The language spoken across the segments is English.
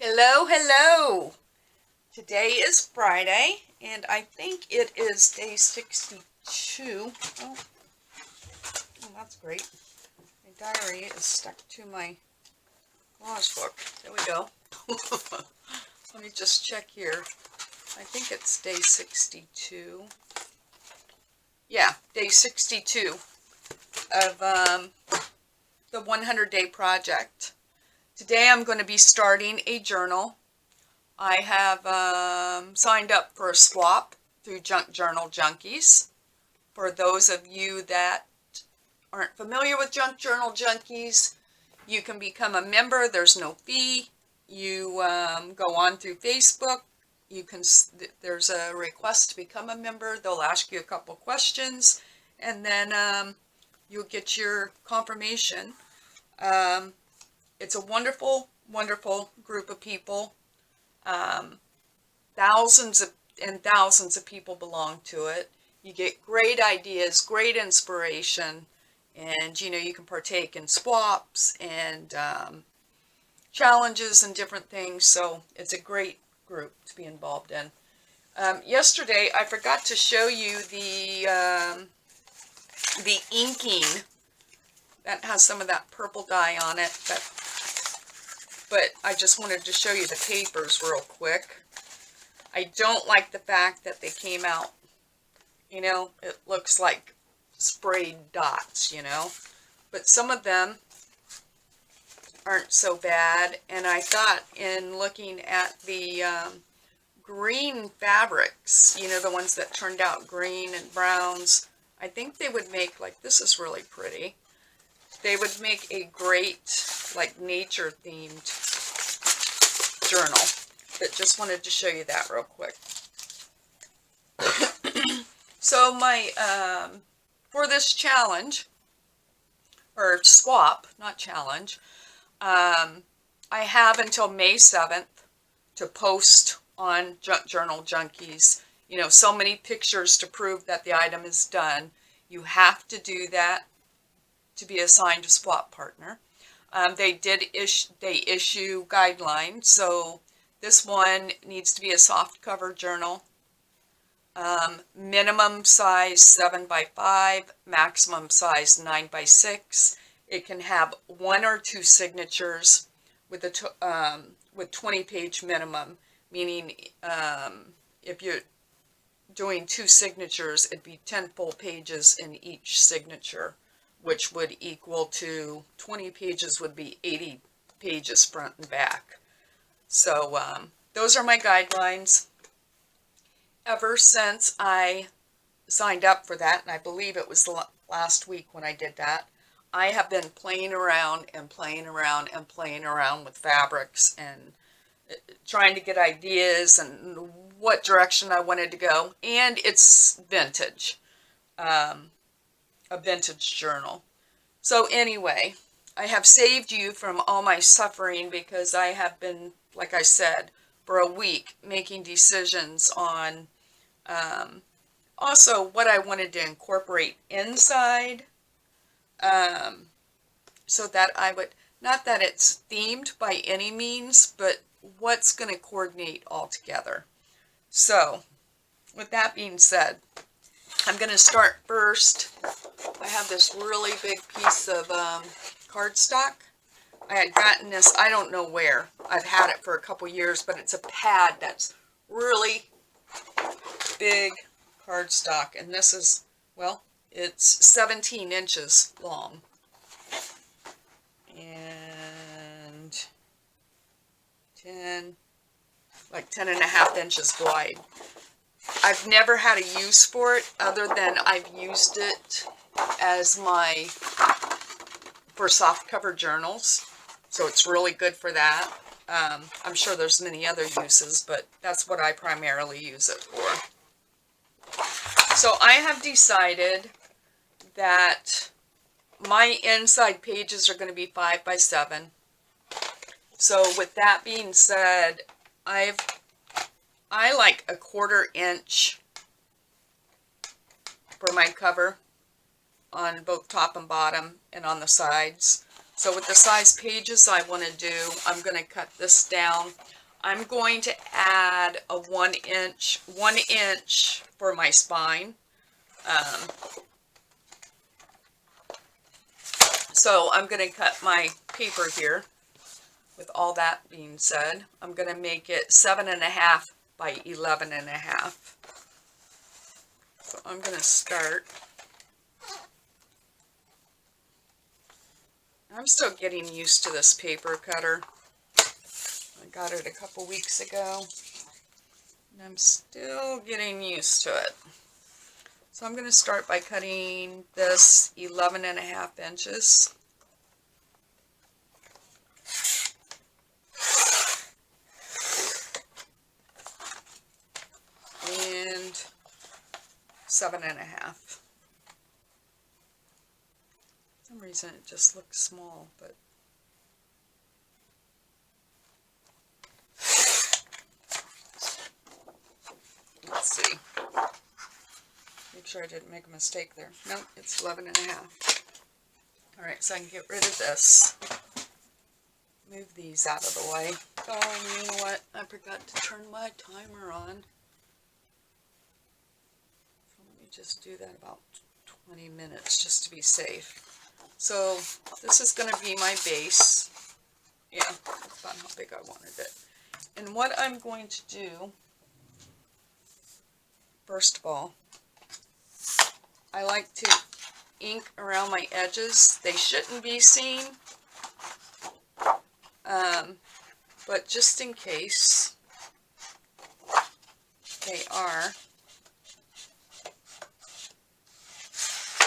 Hello, hello. Today is Friday, and I think it is day 62. Oh, that's great. My diary is stuck to my collage book. There we go. Let me just check here. I think it's day 62. Yeah, day 62 of the 100-day project. Today I'm going to be starting a journal. I have signed up for a swap through Junk Journal Junkies. For those of you that aren't familiar with Junk Journal Junkies, you can become a member. There's no fee. You go on through Facebook. There's a request to become a member. They'll ask you a couple questions, and then you'll get your confirmation. It's a wonderful, wonderful group of people. Thousands and thousands of people belong to it. You get great ideas, great inspiration, and you can partake in swaps and challenges and different things. So it's a great group to be involved in. Yesterday I forgot to show you the inking that has some of that purple dye on it, but I just wanted to show you the papers real quick. I don't like the fact that they came out, it looks like sprayed dots, but some of them aren't so bad. And I thought, in looking at the green fabrics, the ones that turned out green and browns, I think they would make, like, this is really pretty. They would make a great, like, nature themed journal. But just wanted to show you that real quick. So for this challenge, or swap, not challenge, I have until May 7th to post on Junk Journal Junkies, so many pictures to prove that the item is done. You have to do that to be assigned a swap partner. They issue guidelines, so this one needs to be a soft cover journal. Minimum size 7x5, maximum size 9x6. It can have 1 or 2 signatures with 20-page minimum, meaning if you're doing 2 signatures, it'd be 10 full pages in each signature, which would equal to 20 pages would be 80 pages front and back. So those are my guidelines. Ever since I signed up for that, and I believe it was last week when I did that, I have been playing around and playing around and playing around with fabrics and trying to get ideas and what direction I wanted to go. And it's vintage, a vintage journal. So anyway, I have saved you from all my suffering, because I have been, like I said, for a week making decisions on also what I wanted to incorporate inside, so that I would, not that it's themed by any means, but what's going to coordinate all together. So with that being said, I'm going to start first. I have this really big piece of cardstock. I had gotten this, I don't know where. I've had it for a couple years, but it's a pad that's really big cardstock. And this is, well, it's 17 inches long. And 10 and a half inches wide. I've never had a use for it other than I've used it as for soft cover journals. So it's really good for that. I'm sure there's many other uses, but that's what I primarily use it for. So I have decided that my inside pages are going to be 5x7. So with that being said, I like a 1/4 inch for my cover on both top and bottom and on the sides. So with the size pages I want to do, I'm going to cut this down. I'm going to add a 1 inch for my spine. So I'm going to cut my paper here. With all that being said, I'm going to make it 7.5 by 11.5. So I'm going to start. I'm still getting used to this paper cutter. I got it a couple weeks ago, and I'm still getting used to it. So I'm going to start by cutting this 11.5 inches. And 7.5. For some reason it just looks small, but let's see. Make sure I didn't make a mistake there. Nope, it's 11.5. Alright, so I can get rid of this. Move these out of the way. Oh, you know what? I forgot to turn my timer on. So let me just do that about 20 minutes just to be safe. So this is going to be my base. Yeah, that's about how big I wanted it. And what I'm going to do, first of all, I like to ink around my edges. They shouldn't be seen, but just in case they are,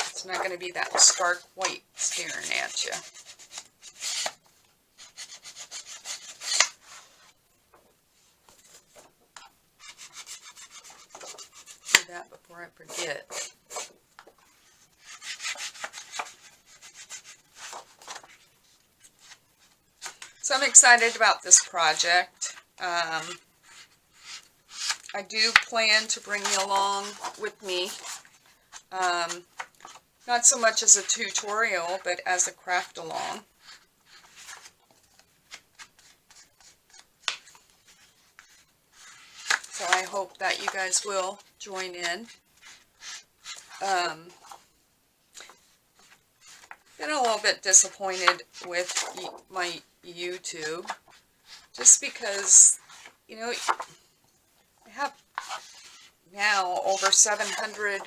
it's not going to be that stark white staring at you. Do that before I forget. So I'm excited about this project. I do plan to bring you along with me. Not so much as a tutorial, but as a craft along. So I hope that you guys will join in. Been a little bit disappointed with my YouTube, just because, you know, I have now over 700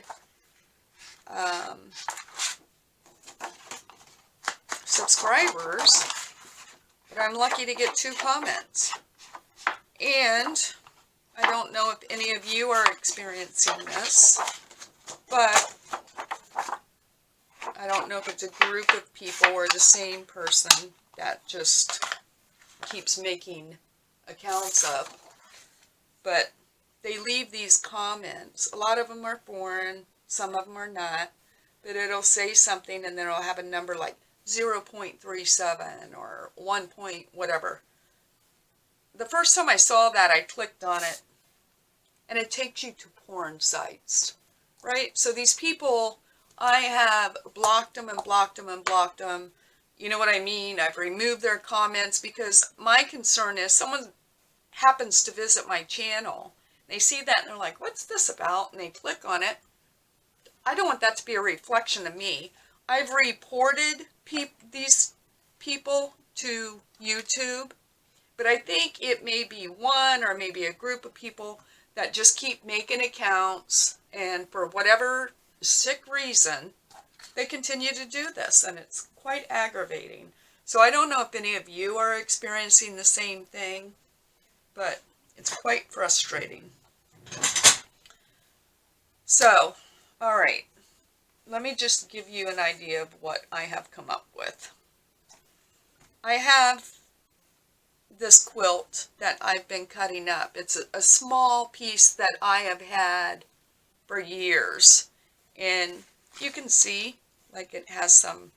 subscribers, but I'm lucky to get 2 comments. And I don't know if any of you are experiencing this, but I don't know if it's a group of people or the same person that just keeps making accounts up, but they leave these comments. A lot of them are foreign, some of them are not, but it'll say something and then it'll have a number like 0.37 or 1 point whatever. The first time I saw that, I clicked on it, and it takes you to porn sites, right? So these people, I have blocked them and blocked them and blocked them. You know what I mean? I've removed their comments because my concern is someone happens to visit my channel. They see that and they're like, what's this about? And they click on it. I don't want that to be a reflection of me. I've reported these people to YouTube, but I think it may be one or maybe a group of people that just keep making accounts, and for whatever sick reason, they continue to do this, and it's quite aggravating. So I don't know if any of you are experiencing the same thing, but it's quite frustrating. So, all right, let me just give you an idea of what I have come up with. I have this quilt that I've been cutting up. It's a small piece that I have had for years, and you can see like it has some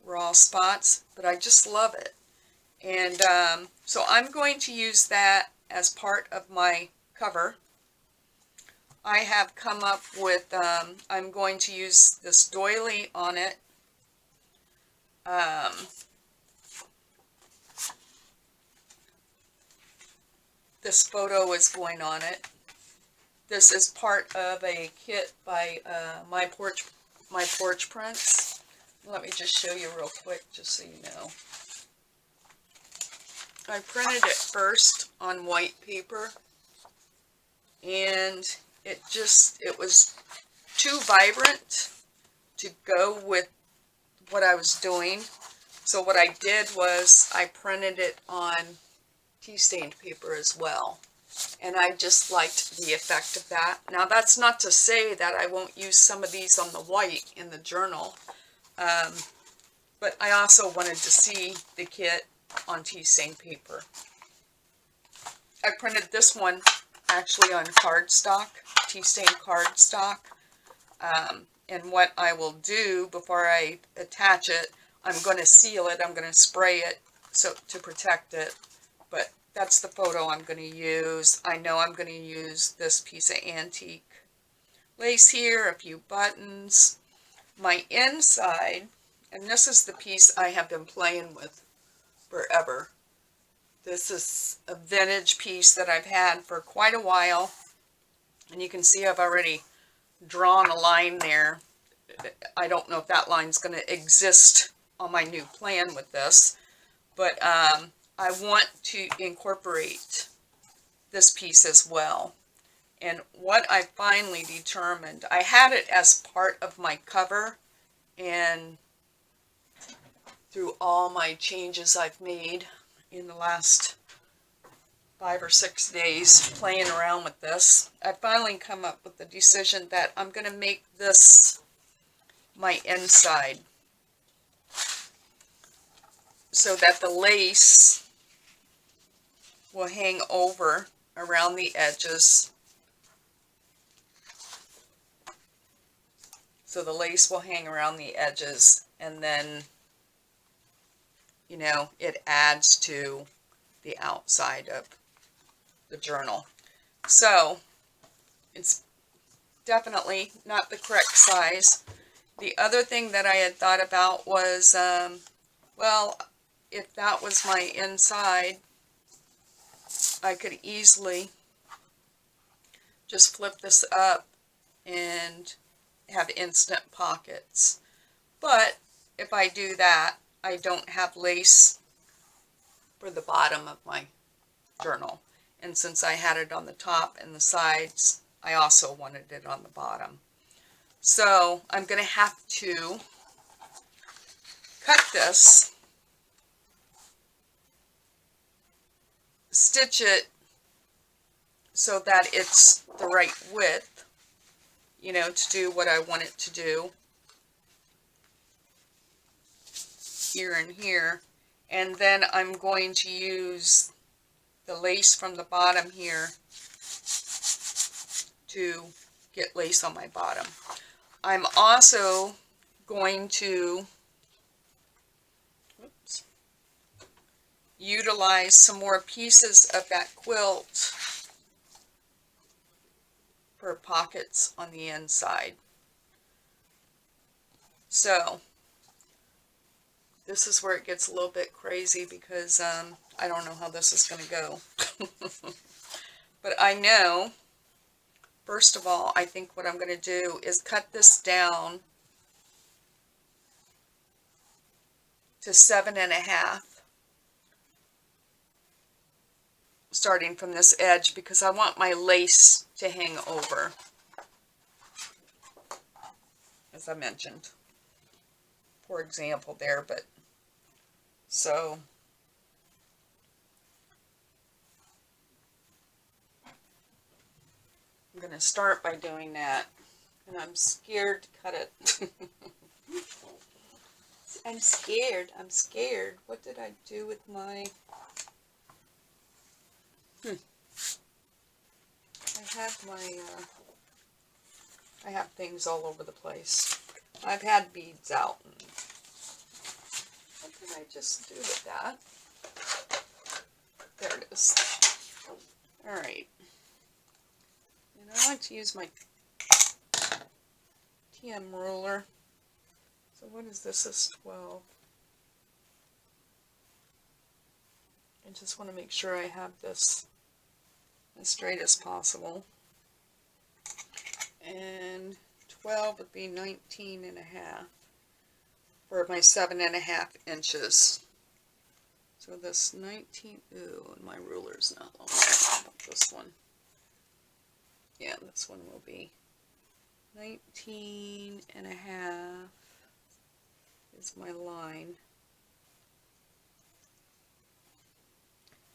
raw spots, but I just love it. And so I'm going to use that as part of my cover. I have come up with, I'm going to use this doily on it. this photo is going on it. This is part of a kit by My Porch Prints. Let me just show you real quick, just so you know. I printed it first on white paper, and it was too vibrant to go with what I was doing. So what I did was I printed it on tea stained paper as well. And I just liked the effect of that. Now that's not to say that I won't use some of these on the white in the journal. But I also wanted to see the kit on tea stained paper. I printed this one actually on cardstock, tea stained cardstock. And what I will do before I attach it, I'm going to seal it, I'm going to spray it to protect it. But that's the photo I'm going to use. I know I'm going to use this piece of antique lace here, a few buttons. My inside, and this is the piece I have been playing with forever. This is a vintage piece that I've had for quite a while. And you can see I've already drawn a line there. I don't know if that line's going to exist on my new plan with this. But I want to incorporate this piece as well. And what I finally determined, I had it as part of my cover, and through all my changes I've made in the last 5 or 6 days playing around with this, I finally come up with the decision that I'm going to make this my inside, so that the lace will hang over around the edges. So the lace will hang around the edges, and then, you know, it adds to the outside of the journal. So it's definitely not the correct size. The other thing that I had thought about was, well, if that was my inside, I could easily just flip this up and have instant pockets. But if I do that, I don't have lace for the bottom of my journal. And since I had it on the top and the sides, I also wanted it on the bottom. So I'm going to have to cut this, stitch it so that it's the right width, you know, to do what I want it to do here and here. And then I'm going to use the lace from the bottom here to get lace on my bottom. I'm also going to utilize some more pieces of that quilt for pockets on the inside. So this is where it gets a little bit crazy, because I don't know how this is going to go. But I know, first of all, I think what I'm going to do is cut this down to 7.5, starting from this edge, because I want my lace to hang over, as I mentioned, for example there. But so I'm going to start by doing that, and I'm scared to cut it. I'm scared. What did I do with my... I have things all over the place. I've had beads out. And what did I just do with that? There it is. Alright. And I like to use my TM ruler. So what is this? This is 12. I just want to make sure I have this as straight as possible. And 12 would be 19 and a half for my 7.5 inches. So this 19, ooh, and my ruler's not long. How about this one? Yeah, this one will be 19 and a half is my line.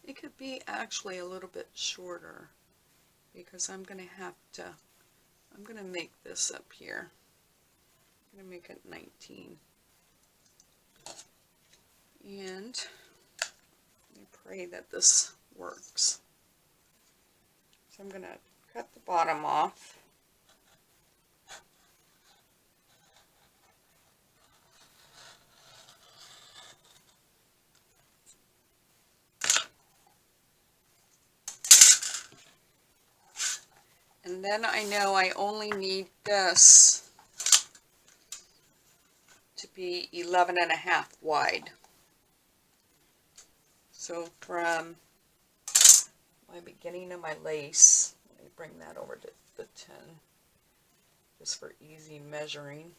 It could be actually a little bit shorter because I'm going to make this up here. I'm going to make it 19. And I pray that this works. So I'm going to cut the bottom off. And then I know I only need this to be 11 and a half wide. So from my beginning of my lace, let me bring that over to the 10, just for easy measuring.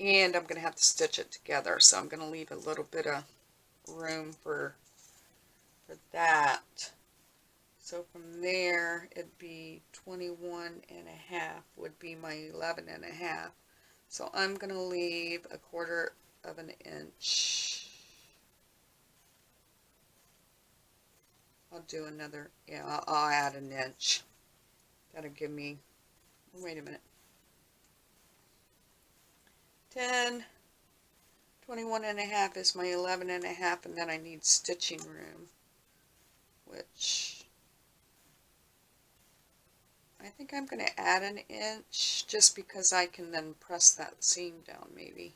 And I'm going to have to stitch it together, so I'm going to leave a little bit of room for that. So from there, it'd be 21 and a half would be my 11 and a half. So I'm going to leave 1/4 of an inch. I'll do another, yeah, I'll add an inch. That'll give me, wait a minute, 10, 21 and a half is my 11 and a half, and then I need stitching room, which I think I'm going to add an inch just because I can then press that seam down maybe.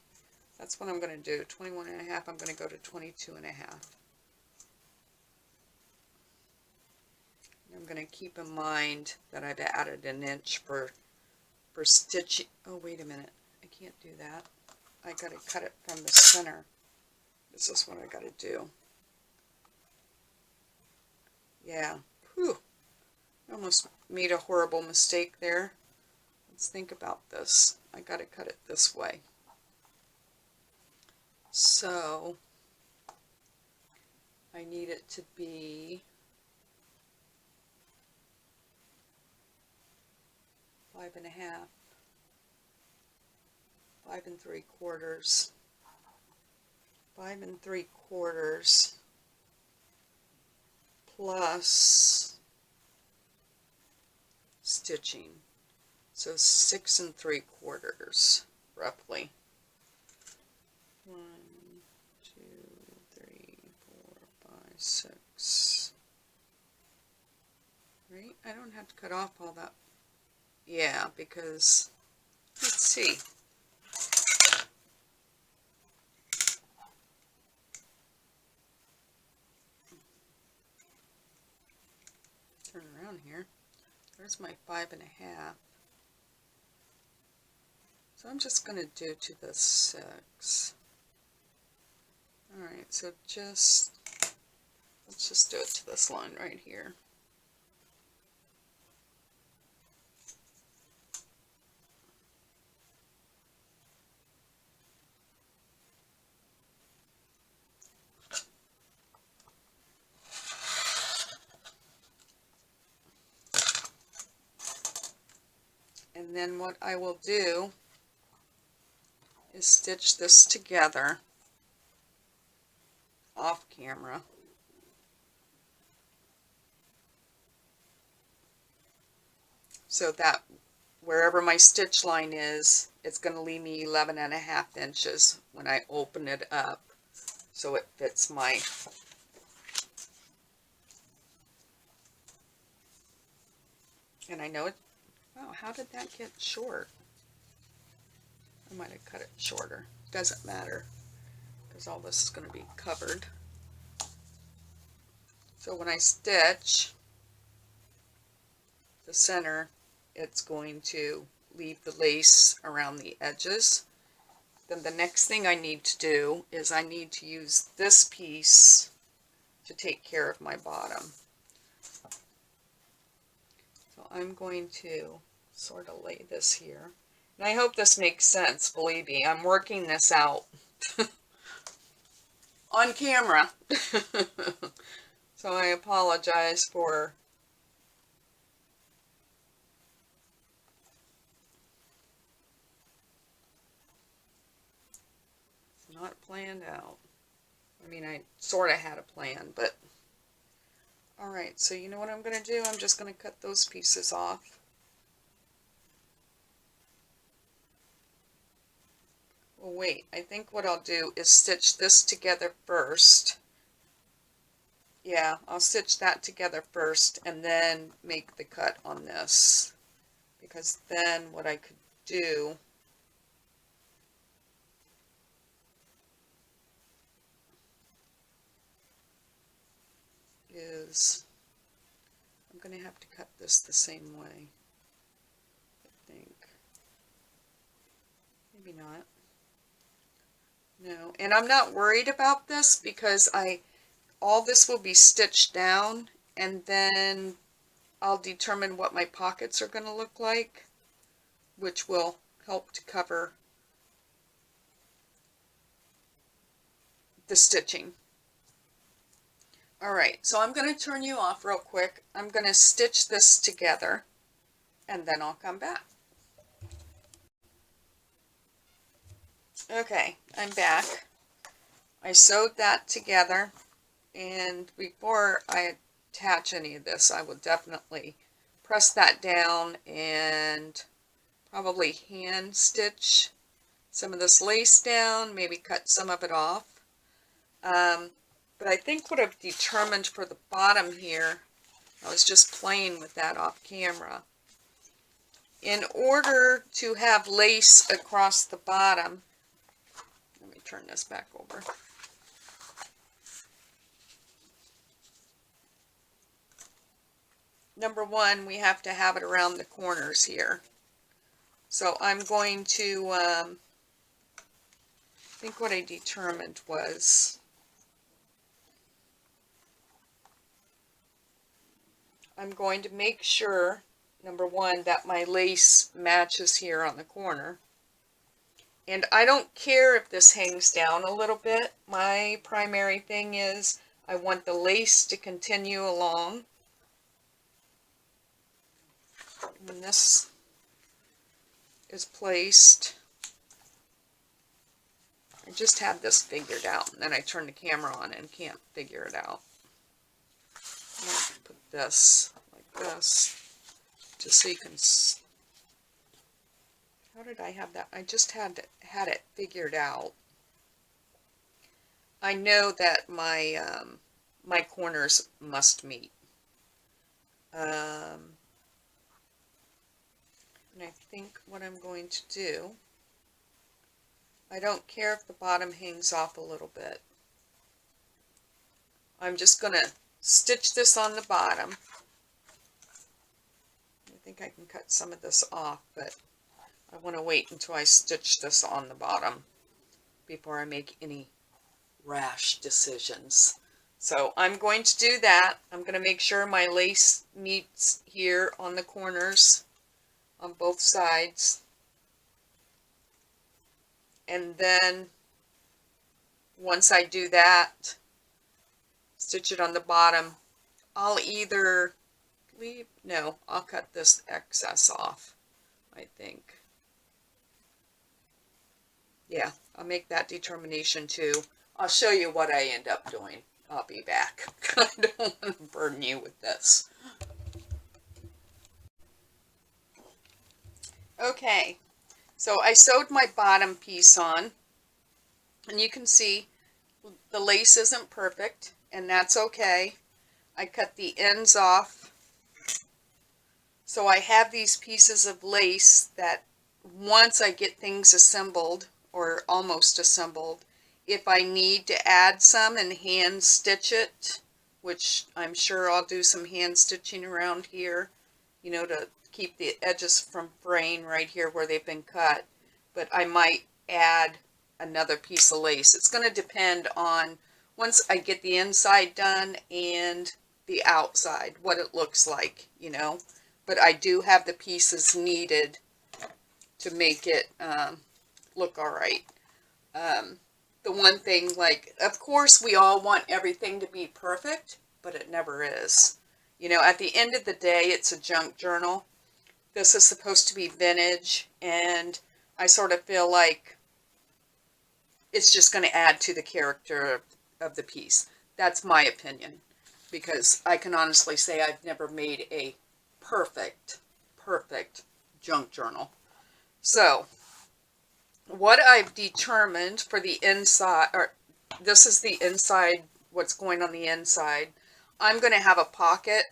That's what I'm going to do. 21 and a half, I'm going to go to 22 and a half. I'm going to keep in mind that I've added an inch for stitching. Oh, wait a minute. I can't do that. I got to cut it from the center. This is what I got to do. Yeah. Whew. I almost made a horrible mistake there. Let's think about this. I got to cut it this way. So I need it to be 5 and a half, 5 3/4, 5 3/4 plus stitching, so 6 3/4 roughly. 1, 2, 3, 4, 5, 6. Right? I don't have to cut off all that. Yeah, because let's see. Turn around here. There's my 5 and a half. So I'm just going to do to the 6. Alright, so let's just do it to this line right here. And then what I will do is stitch this together off camera. So that wherever my stitch line is, it's going to leave me 11 and a half inches when I open it up, so it fits my and I know it. Oh, how did that get short? I might have cut it shorter. Doesn't matter, because all this is going to be covered. So when I stitch the center, it's going to leave the lace around the edges, then the next thing I need to do is I need to use this piece to take care of my bottom. So I'm going to sort of lay this here. And I hope this makes sense, believe me. I'm working this out on camera. So I apologize for it's not planned out. I mean, I sort of had a plan, but alright, so you know what I'm going to do? I'm just going to cut those pieces off. Well, wait, I think what I'll do is stitch this together first. Yeah, I'll stitch that together first and then make the cut on this. Because then what I could do is I'm going to have to cut this the same way, I think. Maybe not. No, and I'm not worried about this because all this will be stitched down, and then I'll determine what my pockets are going to look like, which will help to cover the stitching. Alright, so I'm going to turn you off real quick. I'm going to stitch this together, and then I'll come back. Okay, I'm back. I sewed that together, and before I attach any of this, I will definitely press that down and probably hand stitch some of this lace down, maybe cut some of it off. But I think what I've determined for the bottom here, I was just playing with that off camera. In order to have lace across the bottom, let me turn this back over. Number one, we have to have it around the corners here. So I'm going to, I think what I determined was, I'm going to make sure, number one, that my lace matches here on the corner. And I don't care if this hangs down a little bit. My primary thing is I want the lace to continue along. When this is placed, I just had this figured out, and then I turned the camera on and can't figure it out. I'll put this like this, just so you can. How did I have that? I just had it figured out. I know that my my corners must meet. And I think what I'm going to do, I don't care if the bottom hangs off a little bit. I'm just going to stitch this on the bottom. I think I can cut some of this off, but I want to wait until I stitch this on the bottom before I make any rash decisions. So I'm going to do that. I'm going to make sure my lace meets here on the corners on both sides. And then once I do that, stitch it on the bottom. I'll either leave, no, I'll cut this excess off, I think. Yeah, I'll make that determination too. I'll show you what I end up doing. I'll be back. I don't want to burden you with this. Okay, so I sewed my bottom piece on, and you can see the lace isn't perfect, and that's okay. I cut the ends off, so I have these pieces of lace that once I get things assembled, or almost assembled, if I need to add some and hand stitch it, which I'm sure I'll do some hand stitching around here, you know, to keep the edges from fraying right here where they've been cut, but I might add another piece of lace. It's going to depend on once I get the inside done and the outside, what it looks like, you know. But I do have the pieces needed to make it look all right. The one thing, like, of course, we all want everything to be perfect, but it never is. You know, at the end of the day, it's a junk journal. This is supposed to be vintage, and I sort of feel like it's just going to add to the character of the piece. That's my opinion, because I can honestly say I've never made a perfect junk journal. So, what I've determined for the inside, or this is the inside, what's going on the inside. I'm going to have a pocket,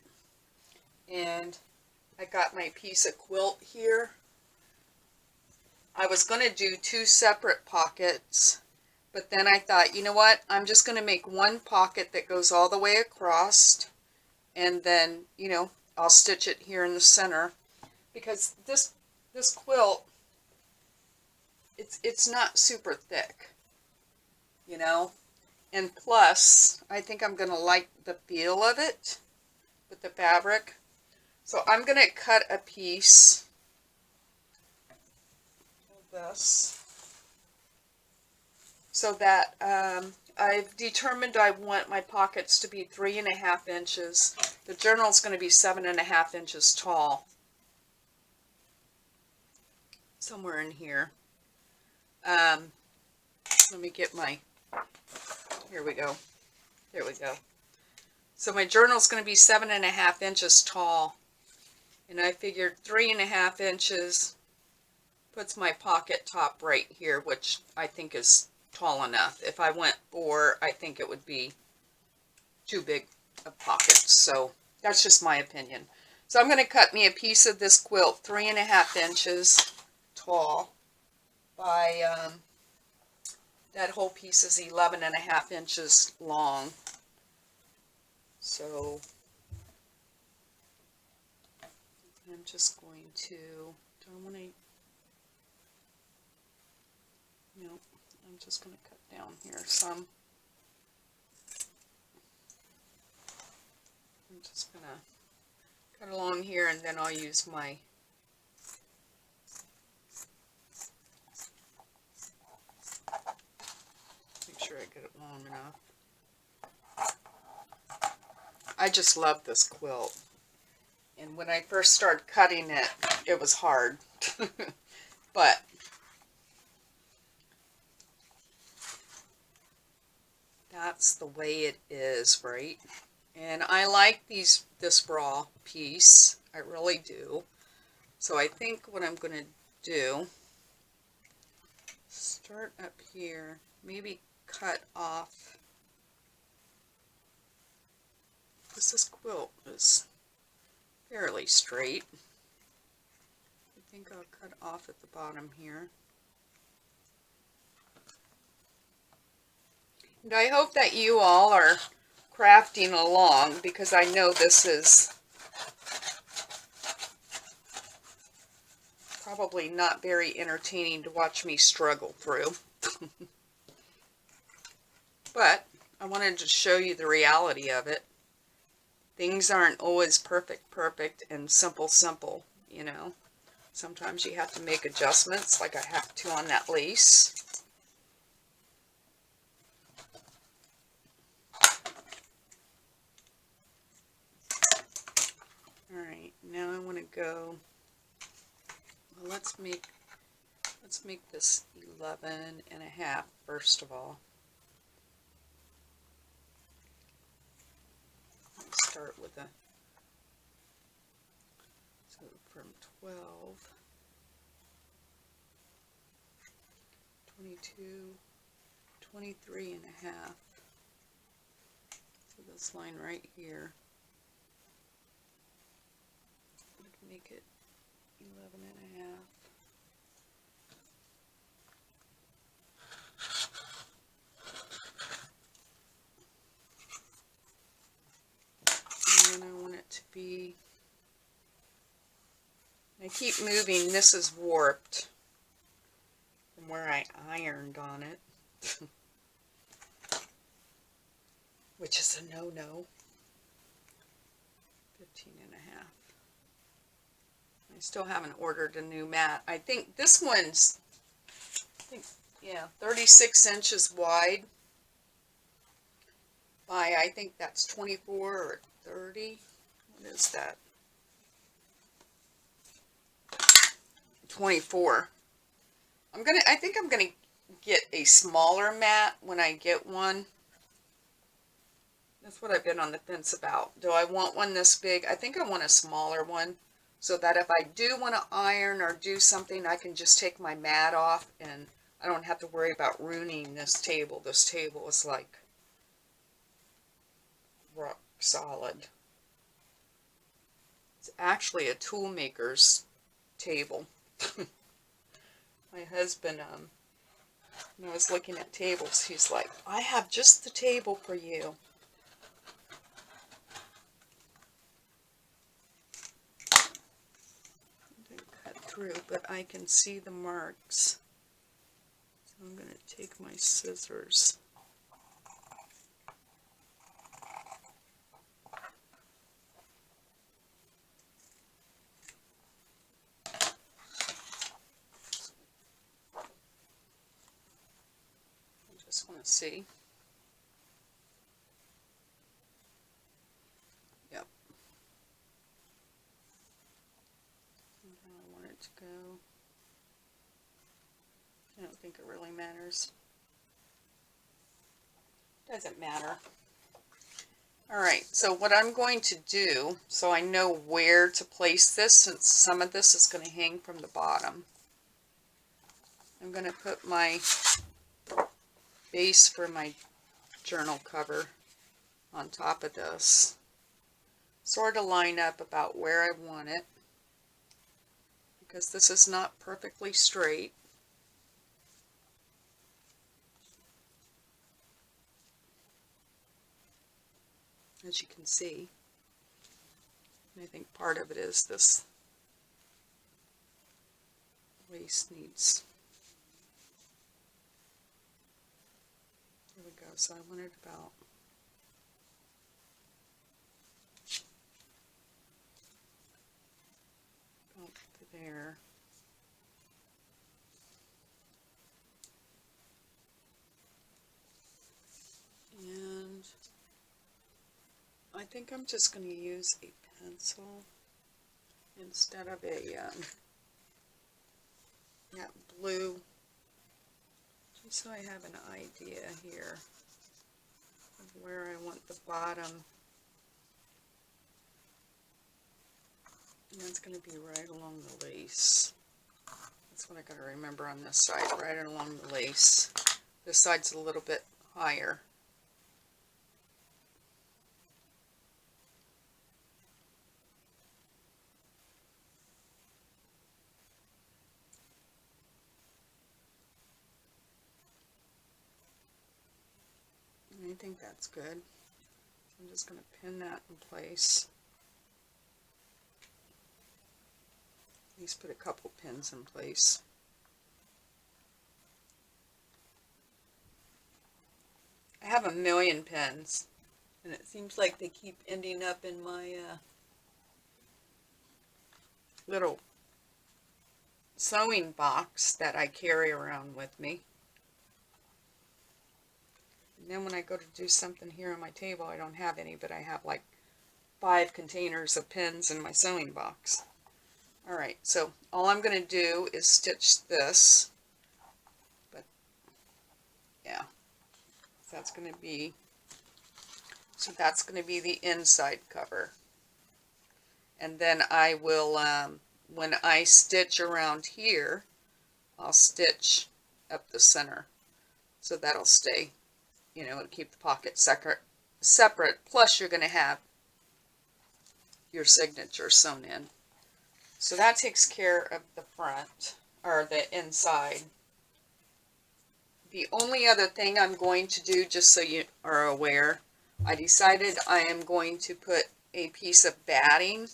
and I got my piece of quilt here. I was going to do 2 separate pockets, but then I thought, you know what, I'm just going to make one pocket that goes all the way across, and then, you know, I'll stitch it here in the center, because this quilt, it's not super thick, you know, and plus I think I'm going to like the feel of it with the fabric. So I'm going to cut a piece of this so that I've determined I want my pockets to be 3.5 inches. The journal is going to be 7.5 inches tall, somewhere in here. Let me get my, here we go, there we go. So my journal is going to be 7.5 inches tall, and I figured 3.5 inches puts my pocket top right here, which I think is tall enough. If I went 4, I think it would be too big of pockets. So that's just my opinion. So I'm going to cut me a piece of this quilt 3.5 inches tall by that whole piece is 11.5 inches long. So I'm just going to, don't want to, no, I'm just going to cut down here some. I'm just going to cut along here, and then I'll use my sure I get it long enough. I just love this quilt, and when I first started cutting it, it was hard. But that's the way it is, right? And I like this bra piece, I really do. So I think what I'm going to do, start up here, maybe cut off, because this quilt is fairly straight. I think I'll cut off at the bottom here. And I hope that you all are crafting along, because I know this is probably not very entertaining to watch me struggle through. But I wanted to show you the reality of it. Things aren't always perfect and simple, you know. Sometimes you have to make adjustments, like I have to on that lace. Alright, now I want to go, well, let's make this 11.5 first of all. Start with a, so from 12, 22, 23.5, so this line right here would make it 11.5. And I want it to be, I keep moving, this is warped. from where I ironed on it, which is a no-no. 15 and a half. I still haven't ordered a new mat. I think this one's, yeah, 36 inches wide by, I think that's 24 or 30. What is that? 24. I think I'm gonna get a smaller mat when I get one. That's what I've been on the fence about. Do I want one this big? I think I want a smaller one, so that if I do want to iron or do something, I can just take my mat off and I don't have to worry about ruining this table. This table is like rock solid. It's actually a tool maker's table. My husband, when I was looking at tables, he's like, I have just the table for you. Through, but I can see the marks. So I'm going to take my scissors. I just want to see. Yep. And how I want it to go. I don't think it really matters. Doesn't matter. Alright, so what I'm going to do, so I know where to place this, since some of this is going to hang from the bottom, I'm going to put my base for my journal cover on top of this. Sort of line up about where I want it, because this is not perfectly straight. As you can see, I think part of it is this lace needs, there we go, so I want it about there. And I think I'm just going to use a pencil instead of a that blue, just so I have an idea here of where I want the bottom. And that's going to be right along the lace. That's what I got to remember on this side, right along the lace. This side's a little bit higher. I think that's good. I'm just going to pin that in place. At least put a couple pins in place. I have a million pins, and it seems like they keep ending up in my little sewing box that I carry around with me. And then when I go to do something here on my table, I don't have any, but I have like 5 containers of pins in my sewing box. Alright, so all I'm going to do is stitch this, but yeah, that's going to be, so that's going to be the inside cover. And then I will, when I stitch around here, I'll stitch up the center, so that'll stay, you know, it'll keep the pocket separate, plus you're going to have your signature sewn in. So that takes care of the front, or the inside. The only other thing I'm going to do, just so you are aware, I decided I am going to put a piece of batting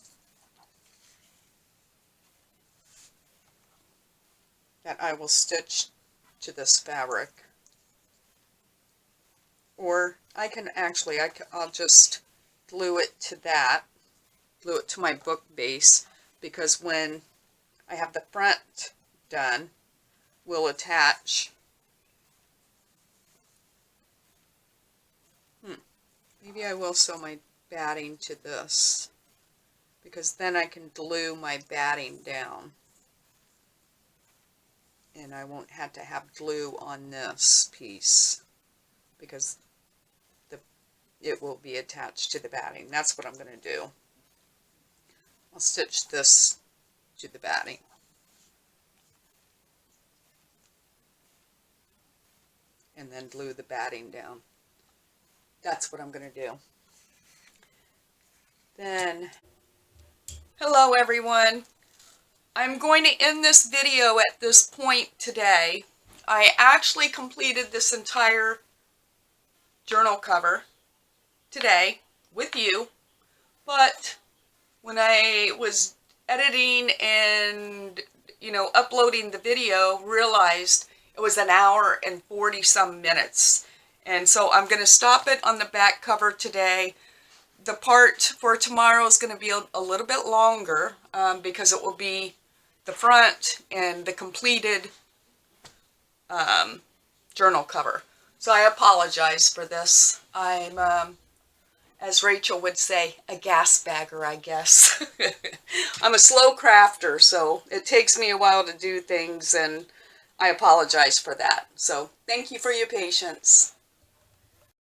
that I will stitch to this fabric. Or I can actually, I'll just glue it to that, glue it to my book base, because when I have the front done, we'll attach. Maybe I will sew my batting to this, because then I can glue my batting down. And I won't have to have glue on this piece, because it will be attached to the batting. That's what I'm going to do. I'll stitch this to the batting. And then glue the batting down. That's what I'm going to do. Then, hello everyone. I'm going to end this video at this point today. I actually completed this entire journal cover today with you, but when I was editing and uploading the video, realized it was an hour and 40 some minutes, and so I'm going to stop it on the back cover today. The part for tomorrow is going to be a little bit longer because it will be the front and the completed journal cover. So I apologize for this. I'm, as Rachel would say, a gas bagger, I guess. I'm a slow crafter, so it takes me a while to do things, and I apologize for that. So thank you for your patience.